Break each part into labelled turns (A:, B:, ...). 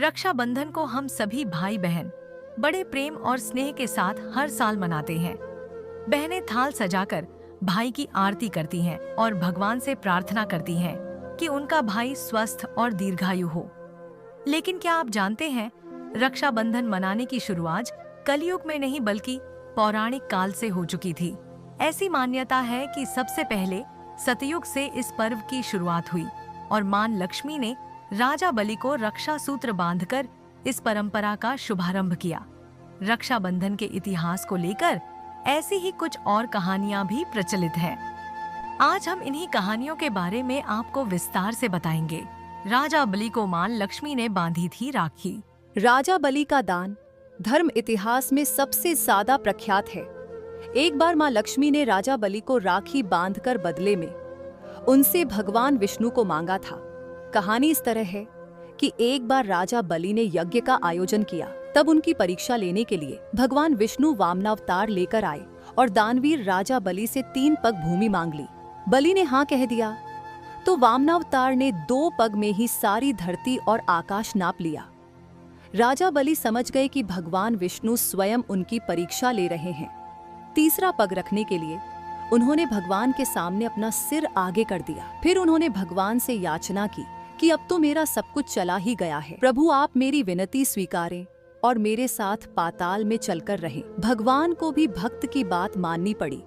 A: रक्षाबंधन को हम सभी भाई बहन बड़े प्रेम और स्नेह के साथ हर साल मनाते हैं। बहनें थाल सजाकर भाई की आरती करती हैं और भगवान से प्रार्थना करती हैं कि उनका भाई स्वस्थ और दीर्घायु हो। लेकिन क्या आप जानते हैं, रक्षाबंधन मनाने की शुरुआत कलयुग में नहीं बल्कि पौराणिक काल से हो चुकी थी। ऐसी मान्यता है कि सबसे पहले सतयुग से इस पर्व की शुरुआत हुई और मां लक्ष्मी ने राजा बलि को रक्षा सूत्र बांधकर इस परंपरा का शुभारंभ किया। रक्षाबंधन के इतिहास को लेकर ऐसी ही कुछ और कहानियां भी प्रचलित हैं। आज हम इन्हीं कहानियों के बारे में आपको विस्तार से बताएंगे। राजा बलि को मां लक्ष्मी ने बांधी थी राखी।
B: राजा बलि का दान धर्म इतिहास में सबसे ज्यादा प्रख्यात है। एक बार मां लक्ष्मी ने राजा बलि को राखी बांधकर बदले में उनसे भगवान विष्णु को मांगा था। कहानी इस तरह है कि एक बार राजा बलि ने यज्ञ का आयोजन किया। तब उनकी परीक्षा लेने के लिए भगवान विष्णु वामनावतार लेकर आए और दानवीर राजा बलि से 3 पग भूमि मांग ली। बलि ने हाँ कह दिया तो वामनावतार ने 2 पग में ही सारी धरती और आकाश नाप लिया। राजा बलि समझ गए कि भगवान विष्णु स्वयं उनकी परीक्षा ले रहे हैं। तीसरा पग रखने के लिए उन्होंने भगवान के सामने अपना सिर आगे कर दिया। फिर उन्होंने भगवान से याचना की कि अब तो मेरा सब कुछ चला ही गया है, प्रभु आप मेरी विनती स्वीकारें और मेरे साथ पाताल में चलकर रहें। भगवान को भी भक्त की बात माननी पड़ी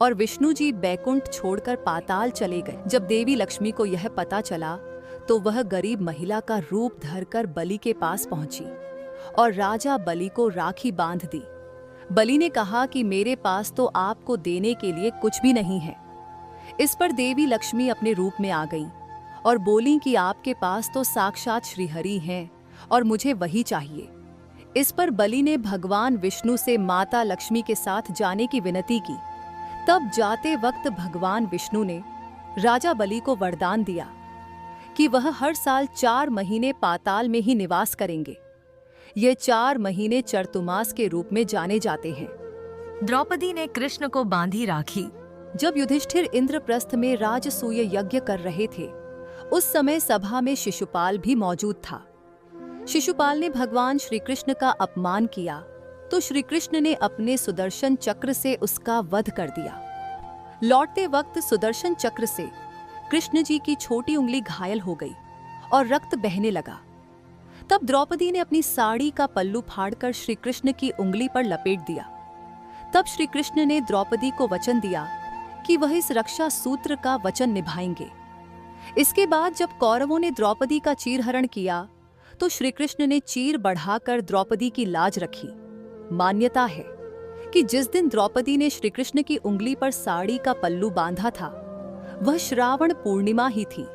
B: और विष्णु जी बैकुंठ छोड़कर पाताल चले गए। जब देवी लक्ष्मी को यह पता चला तो वह गरीब महिला का रूप धरकर बलि के पास पहुंची और राजा बलि को राखी बांध दी। बलि ने कहा कि मेरे पास तो आपको देने के लिए कुछ भी नहीं है। इस पर देवी लक्ष्मी अपने रूप में आ गईं और बोली कि आपके पास तो साक्षात श्रीहरि हैं और मुझे वही चाहिए। इस पर बलि ने भगवान विष्णु से माता लक्ष्मी के साथ जाने की विनती की। तब जाते वक्त भगवान विष्णु ने राजा बलि को वरदान दिया कि वह हर साल 4 महीने पाताल में ही निवास करेंगे। ये 4 महीने चरतुमास के रूप में जाने जाते हैं।
A: द्रौपदी ने कृष्ण को बांधी राखी।
B: जब युधिष्ठिर इंद्रप्रस्थ में राजसूय यज्ञ कर रहे थे, उस समय सभा में शिशुपाल भी मौजूद था। शिशुपाल ने भगवान श्री कृष्ण का अपमान किया तो श्री कृष्ण ने अपने सुदर्शन चक्र से उसका वध कर दिया। लौटते वक्त सुदर्शन चक्र से कृष्ण जी की छोटी उंगली घायल हो गई और रक्त बहने लगा। तब द्रौपदी ने अपनी साड़ी का पल्लू फाड़कर श्री कृष्ण की उंगली पर लपेट दिया। तब श्री कृष्ण ने द्रौपदी को वचन दिया कि वह इस रक्षा सूत्र का वचन निभाएंगे। इसके बाद जब कौरवों ने द्रौपदी का चीरहरण किया तो श्री कृष्ण ने चीर बढ़ाकर द्रौपदी की लाज रखी। मान्यता है कि जिस दिन द्रौपदी ने श्री कृष्ण की उंगली पर साड़ी का पल्लू बांधा था, वह श्रावण पूर्णिमा ही थी।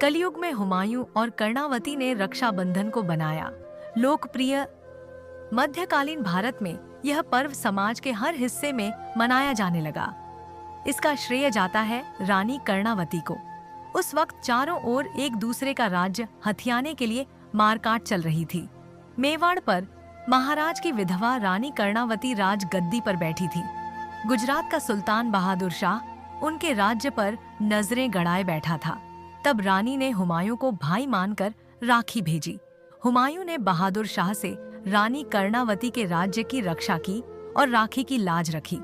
A: कलयुग में हुमायूं और कर्णावती ने रक्षाबंधन को बनाया लोकप्रिय। मध्यकालीन भारत में यह पर्व समाज के हर हिस्से में मनाया जाने लगा। इसका श्रेय जाता है रानी कर्णावती को। उस वक्त चारों ओर एक दूसरे का राज्य हथियाने के लिए मारकाट चल रही थी। मेवाड़ पर महाराज की विधवा रानी कर्णावती राज गद्दी पर बैठी थी। गुजरात का सुल्तान बहादुर शाह उनके राज्य पर नजरें गड़ाए बैठा था। तब रानी ने हुमायूं को भाई मानकर राखी भेजी। हुमायूं ने बहादुर शाह से रानी कर्णावती के राज्य की रक्षा की और राखी की लाज रखी।